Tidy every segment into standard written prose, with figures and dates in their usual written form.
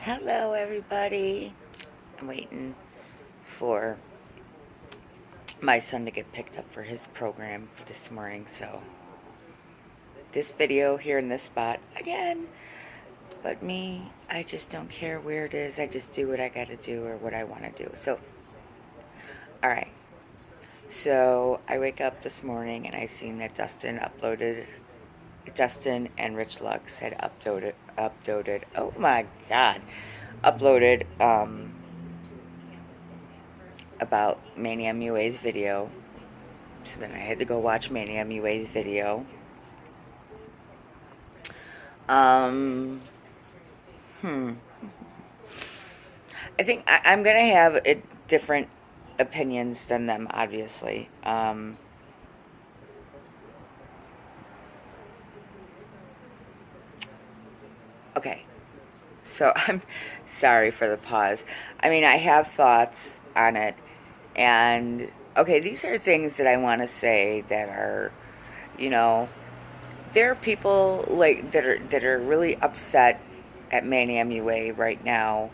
Hello, everybody. I'm waiting for my son to get picked up for his program for this morning. So, this video here in this spot again. But me, I just don't care where it is. I just do what I gotta do or what I want to do. So, alright. So, I wake up this morning and I seen that Dustin and Rich Lux had oh my god, uploaded, about Manny MUA's video. So then I had to go watch Manny MUA's video. Um, hmm. I think I'm going to have different opinions than them, obviously. Okay. So I'm sorry for the pause. I mean, I have thoughts on it. And, okay, these are things that I want to say that are, you know, there are people like that are really upset at Manny MUA right now,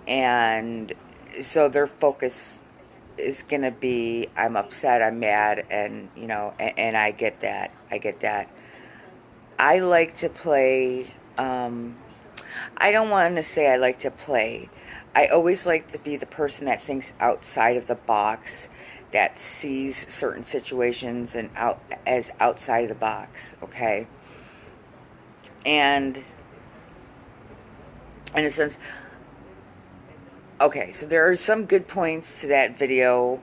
and so their focus is gonna be I'm upset, I'm mad, and and I get that. I get that. I like to play. I don't want to say I like to play. I always like to be the person that thinks outside of the box, that sees certain situations and as outside of the box. Okay, and in a sense, okay, so there are some good points to that video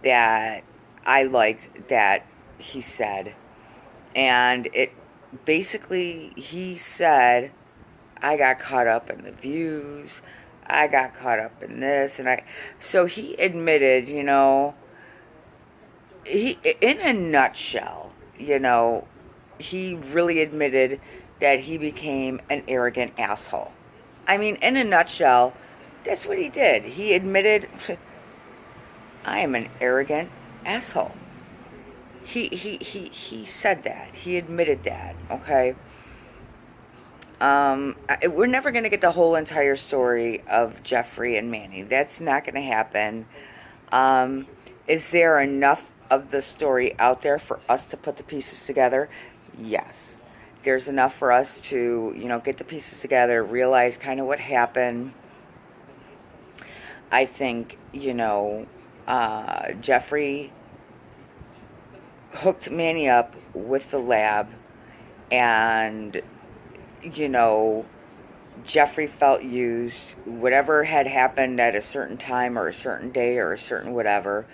that I liked that he said. And it basically, he said, I got caught up in the views. I got caught up in this. So he admitted, in a nutshell, he really admitted that he became an arrogant asshole. I mean, in a nutshell, that's what he did. He admitted, I am an arrogant asshole. He said that. He admitted that, okay? We're never going to get the whole entire story of Jeffrey and Manny. That's not going to happen. Is there enough of the story out there for us to put the pieces together? Yes. There's enough for us to, get the pieces together, realize kind of what happened. I think, Jeffrey hooked Manny up with the lab, and, Jeffrey felt used. Whatever had happened at a certain time or a certain day or a certain whatever,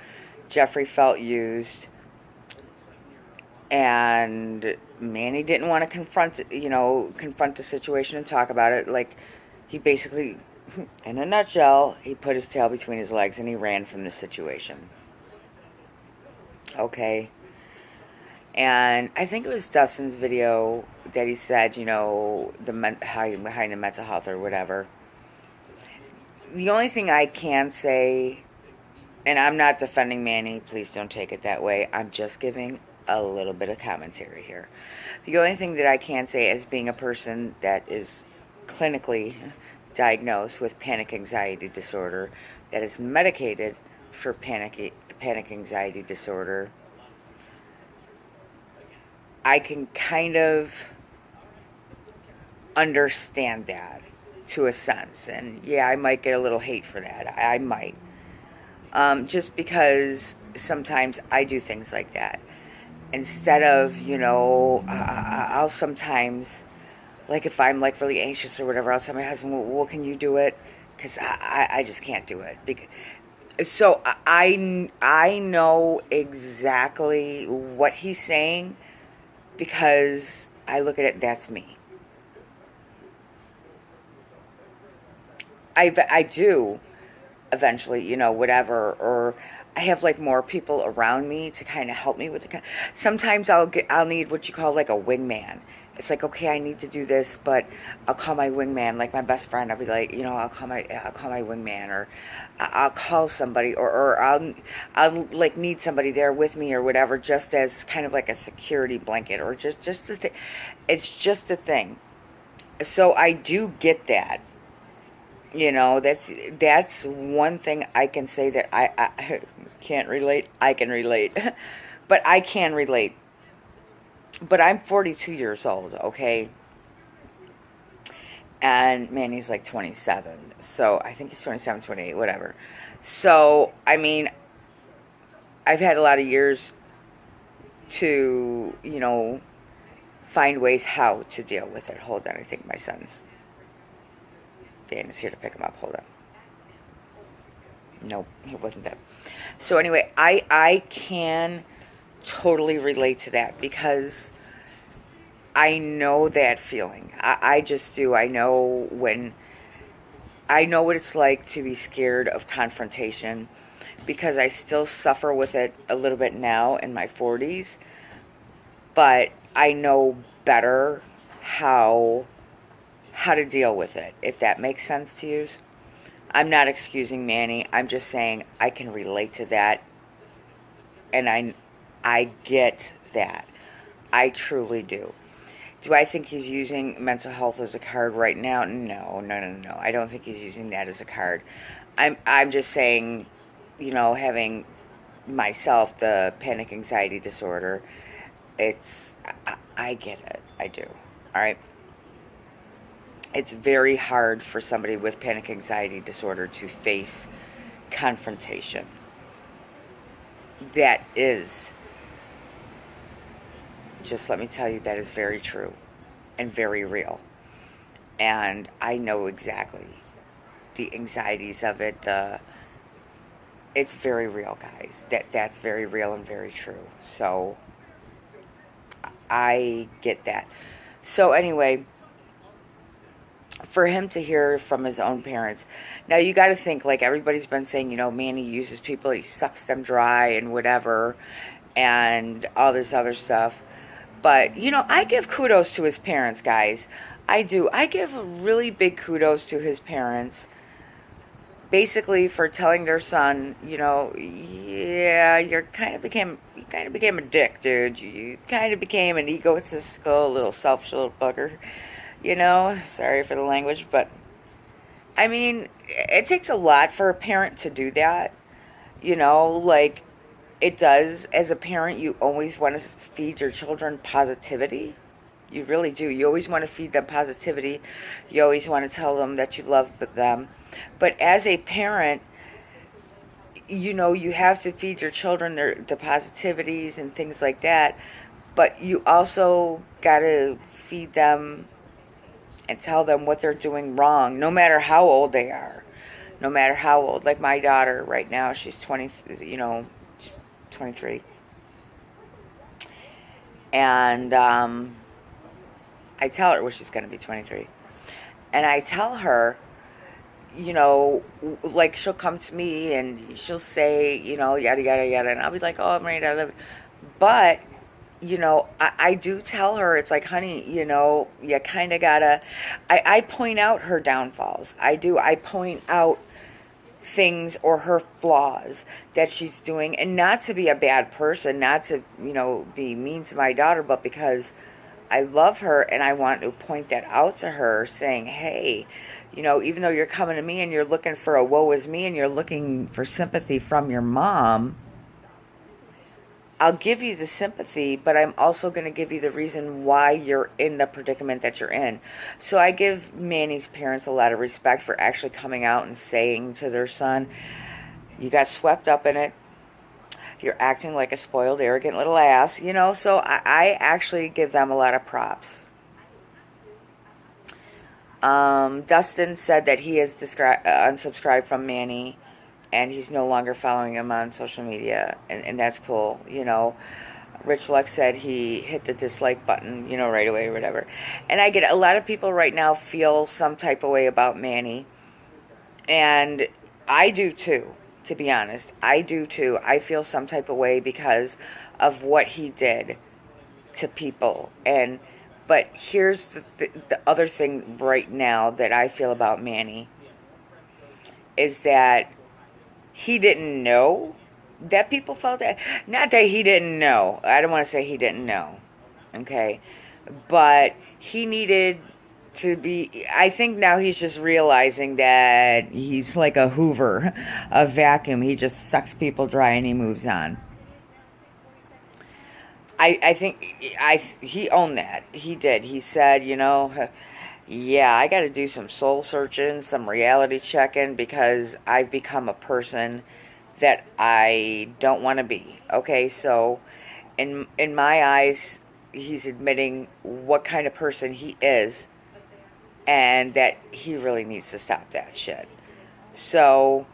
Jeffrey felt used, and Manny didn't want to confront the situation and talk about it. Like, he basically, in a nutshell, he put his tail between his legs and he ran from the situation. Okay. And I think it was Dustin's video that he said, hiding behind the mental health or whatever. The only thing I can say, and I'm not defending Manny, please don't take it that way. I'm just giving a little bit of commentary here. The only thing that I can say as being a person that is clinically diagnosed with panic anxiety disorder, that is medicated for panic anxiety disorder, I can kind of understand that to a sense. And yeah, I might get a little hate for that. I might. Just because sometimes I do things like that. Instead of, I'll sometimes, like if I'm like really anxious or whatever, I'll tell my husband, well can you do it? Because I just can't do it. So I know exactly what he's saying, because I look at it, that's me. I do eventually, whatever, or I have like more people around me to kind of help me with it. Sometimes I'll need what you call like a wingman. It's like, okay, I need to do this, but I'll call my wingman, like my best friend. I'll be like, I'll call my wingman, or I'll call somebody, or I'll like need somebody there with me or whatever, just as kind of like a security blanket, or just the thing. It's just a thing. So I do get that. That's one thing I can say that I can't relate. I can relate. But I can relate. But I'm 42 years old, okay? And Manny's like 27. So I think he's 27, 28, whatever. So, I mean, I've had a lot of years to, find ways how to deal with it. Hold on, I think my son's Dan is here to pick him up. Hold on. Nope, it wasn't that. So anyway, I can totally relate to that because I know that feeling. I just do. I know what it's like to be scared of confrontation because I still suffer with it a little bit now in my 40s, but I know better how how to deal with it, if that makes sense to you. I'm not excusing Manny. I'm just saying I can relate to that and I get that. I truly do. Do I think he's using mental health as a card right now? No, no, no, no. I don't think he's using that as a card. I'm just saying, having myself the panic anxiety disorder, I get it. I do. All right. It's very hard for somebody with panic anxiety disorder to face confrontation. That is, just let me tell you, that is very true and very real. And I know exactly the anxieties of it. It's very real, guys. That's very real and very true. So I get that. So anyway, for him to hear from his own parents. Now you got to think, like everybody's been saying, Manny uses people, he sucks them dry and whatever, and all this other stuff. But I give kudos to his parents, guys. I do. I give a really big kudos to his parents. Basically, for telling their son, yeah, you kind of became a dick, dude. You kind of became an egotistical little selfish little bugger. Sorry for the language, but I mean, it takes a lot for a parent to do that. Like it does. As a parent, you always want to feed your children positivity. You really do. You always want to feed them positivity. You always want to tell them that you love them. But as a parent, you have to feed your children the positivities and things like that. But you also got to feed them and tell them what they're doing wrong, no matter how old they are. No matter how old. Like my daughter right now, she's 20, she's 23. And I tell her, well, she's going to be 23. And I tell her, like she'll come to me and she'll say, yada, yada, yada. And I'll be like, oh, Miranda, I love you. But I do tell her, it's like, honey, you kind of gotta, I point out her downfalls. I do. I point out things or her flaws that she's doing, and not to be a bad person, not to, be mean to my daughter, but because I love her and I want to point that out to her, saying, hey, even though you're coming to me and you're looking for a woe is me and you're looking for sympathy from your mom, I'll give you the sympathy, but I'm also going to give you the reason why you're in the predicament that you're in. So I give Manny's parents a lot of respect for actually coming out and saying to their son, you got swept up in it. You're acting like a spoiled, arrogant little ass, So I actually give them a lot of props. Dustin said that he has unsubscribed from Manny and he's no longer following him on social media, and that's cool. Rich Lux said he hit the dislike button, right away or whatever. And I get it. A lot of people right now feel some type of way about Manny, and I do too, to be honest. I do too. I feel some type of way because of what he did to people. But here's the other thing right now that I feel about Manny is that he didn't know that people felt that. Not that he didn't know. I don't want to say he didn't know. Okay. But he needed to be, I think now he's just realizing that he's like a Hoover, a vacuum. He just sucks people dry and he moves on. I think he owned that. He did. He said, yeah, I got to do some soul searching, some reality checking because I've become a person that I don't want to be. Okay, so in my eyes, he's admitting what kind of person he is and that he really needs to stop that shit. So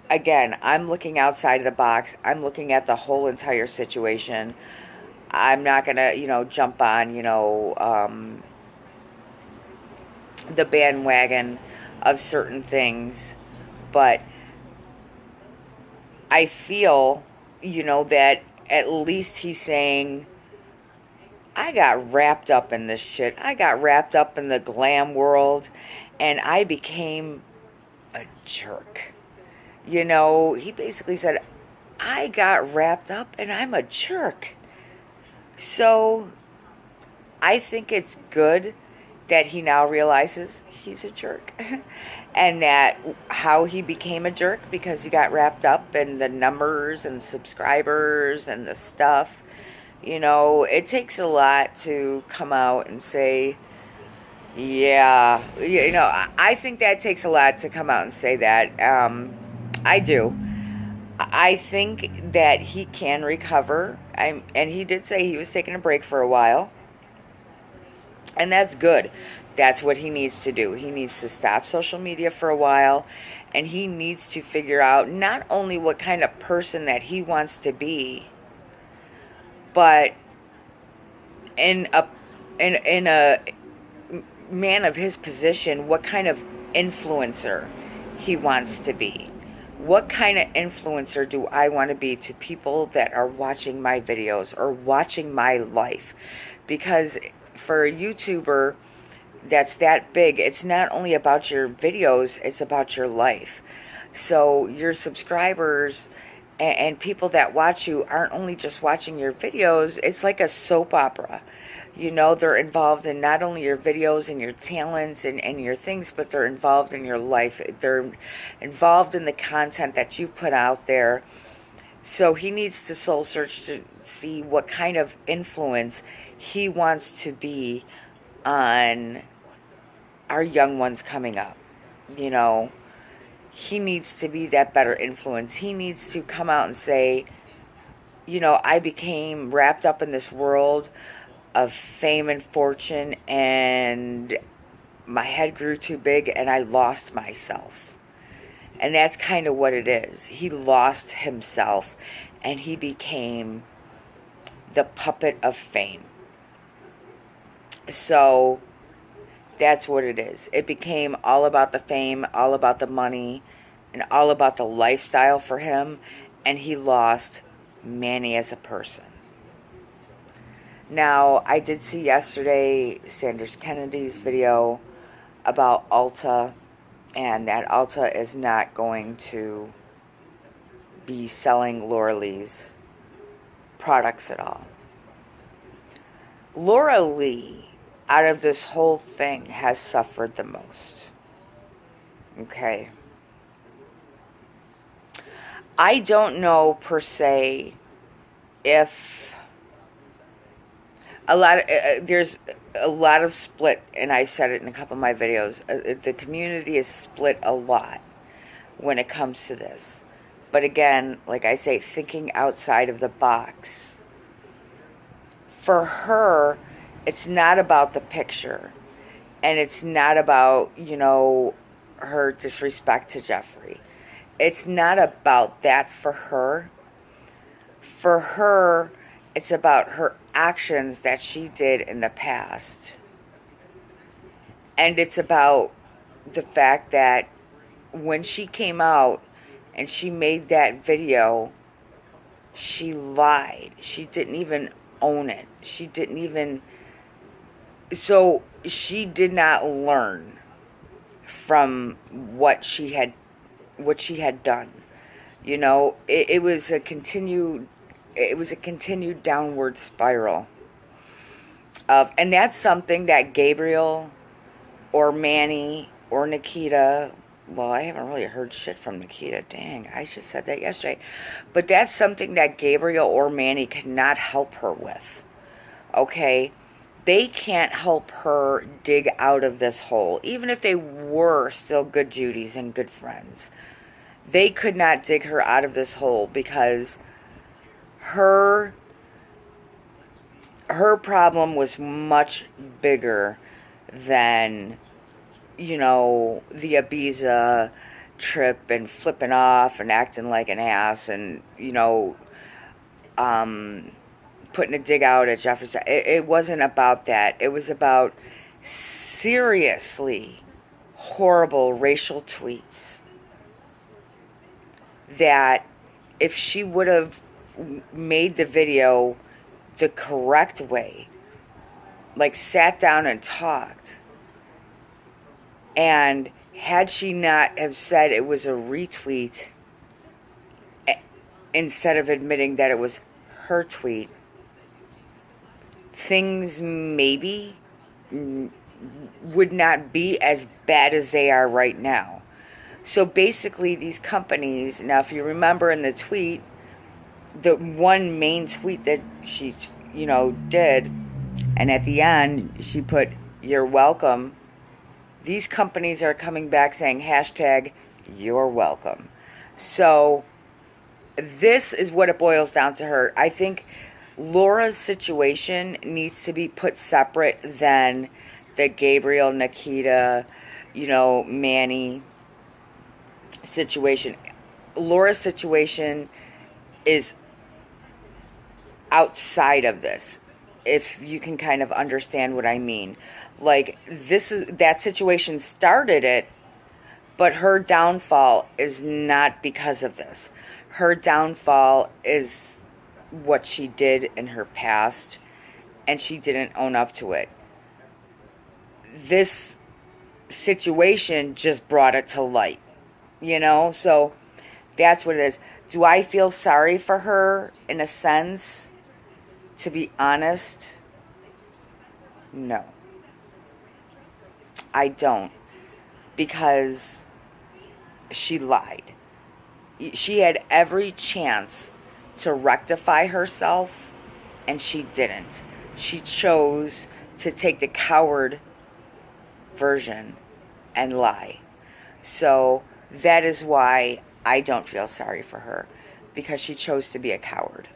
again, I'm looking outside of the box. I'm looking at the whole entire situation. I'm not gonna, jump on, the bandwagon of certain things, but I feel, that at least he's saying, I got wrapped up in this shit. I got wrapped up in the glam world, and I became a jerk. He basically said, I got wrapped up and I'm a jerk. So I think it's good that he now realizes he's a jerk. And that how he became a jerk because he got wrapped up in the numbers and subscribers and the stuff. It takes a lot to come out and say, yeah, I think that takes a lot to come out and say that. I do. I think that he can recover. And he did say he was taking a break for a while. And that's good. That's what he needs to do. He needs to stop social media for a while. And he needs to figure out not only what kind of person that he wants to be, but in a man of his position, what kind of influencer he wants to be. What kind of influencer do I want to be to people that are watching my videos or watching my life? Because for a YouTuber that's that big, it's not only about your videos, it's about your life. So your subscribers and people that watch you aren't only just watching your videos, it's like a soap opera. They're involved in not only your videos and your talents and your things, but they're involved in your life. They're involved in the content that you put out there. So he needs to soul search to see what kind of influence he wants to be on our young ones coming up. He needs to be that better influence. He needs to come out and say, I became wrapped up in this world of fame and fortune, and my head grew too big and I lost myself. And that's kind of what it is. He lost himself and he became the puppet of fame. So that's what it is. It became all about the fame, all about the money, and all about the lifestyle for him, and he lost Manny as a person. Now, I did see yesterday Sanders Kennedy's video about Ulta, and that Ulta is not going to be selling Laura Lee's products at all. Laura Lee, out of this whole thing, has suffered the most. Okay. I don't know per se if there's a lot of split, and I said it in a couple of my videos. The community is split a lot when it comes to this. But again, like I say, thinking outside of the box. For her, it's not about the picture, and it's not about, her disrespect to Jeffrey. It's not about that for her. For her, it's about her actions that she did in the past. And it's about the fact that when she came out and she made that video, she lied. She didn't even own it. She didn't even... So she did not learn from what she had done. It was a continued downward spiral. And that's something that Gabriel or Manny or Nikita, well, I haven't really heard shit from Nikita. Dang, I just said that yesterday. But that's something that Gabriel or Manny cannot help her with. Okay? They can't help her dig out of this hole. Even if they were still good Judies and good friends, they could not dig her out of this hole because her problem was much bigger than, you know, the Ibiza trip and flipping off and acting like an ass and, you know, putting a dig out at Jefferson. It wasn't about that. It was about seriously horrible racial tweets that if she would have made the video the correct way, like sat down and talked, and had she not have said it was a retweet instead of admitting that it was her tweet, things maybe would not be as bad as they are right now. So basically these companies, now if you remember in the tweet, the one main tweet that she, you know, did, and at the end she put, "You're welcome." These companies are coming back saying hashtag "you're welcome." So this is what it boils down to her. I think Laura's situation needs to be put separate than the Gabriel, Nikita, you know, Manny situation. Laura's situation is outside of this, if you can kind of understand what I mean. Like, this is, that situation started it, but her downfall is not because of this. Her downfall is what she did in her past, and she didn't own up to it. This situation just brought it to light, you know? So that's what it is. Do I feel sorry for her in a sense? To be honest, no. I don't. Because she lied. She had every chance to rectify herself, and she didn't. She chose to take the coward version and lie. So that is why I don't feel sorry for her, because she chose to be a coward.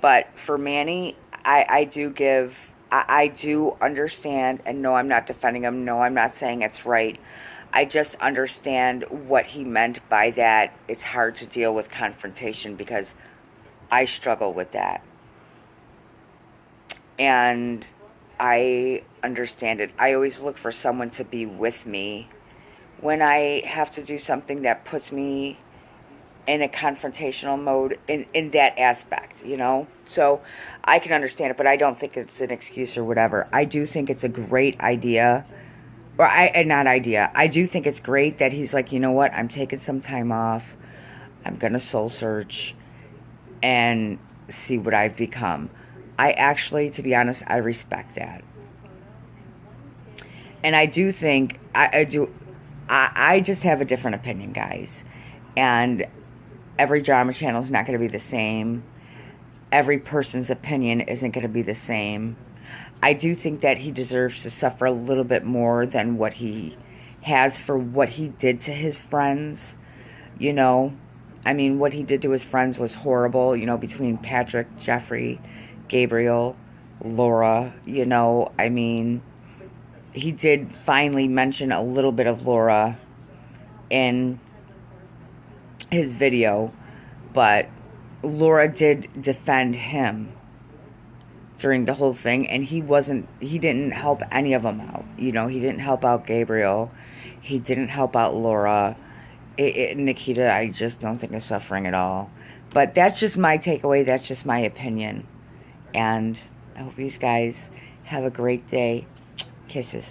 But for Manny, I do understand, and no, I'm not defending him. No, I'm not saying it's right. I just understand what he meant by that. It's hard to deal with confrontation because I struggle with that. And I understand it. I always look for someone to be with me when I have to do something that puts me in a confrontational mode in that aspect, you know? So I can understand it, but I don't think it's an excuse or whatever. I do think it's a great idea. Or I do think it's great that he's like, you know what? I'm taking some time off. I'm going to soul search and see what I've become. I actually, to be honest, I respect that. And I do think, I just have a different opinion, guys. And every drama channel is not going to be the same. Every person's opinion isn't going to be the same. I do think that he deserves to suffer a little bit more than what he has for what he did to his friends. You know, I mean, what he did to his friends was horrible, you know, between Patrick, Jeffrey, Gabriel, Laura, you know. I mean, he did finally mention a little bit of Laura in his video, but Laura did defend him during the whole thing, and he didn't help any of them out. You know, he didn't help out Gabriel. He didn't help out Laura. Nikita, I just don't think is suffering at all. But that's just my takeaway. That's just my opinion. And I hope you guys have a great day. Kisses.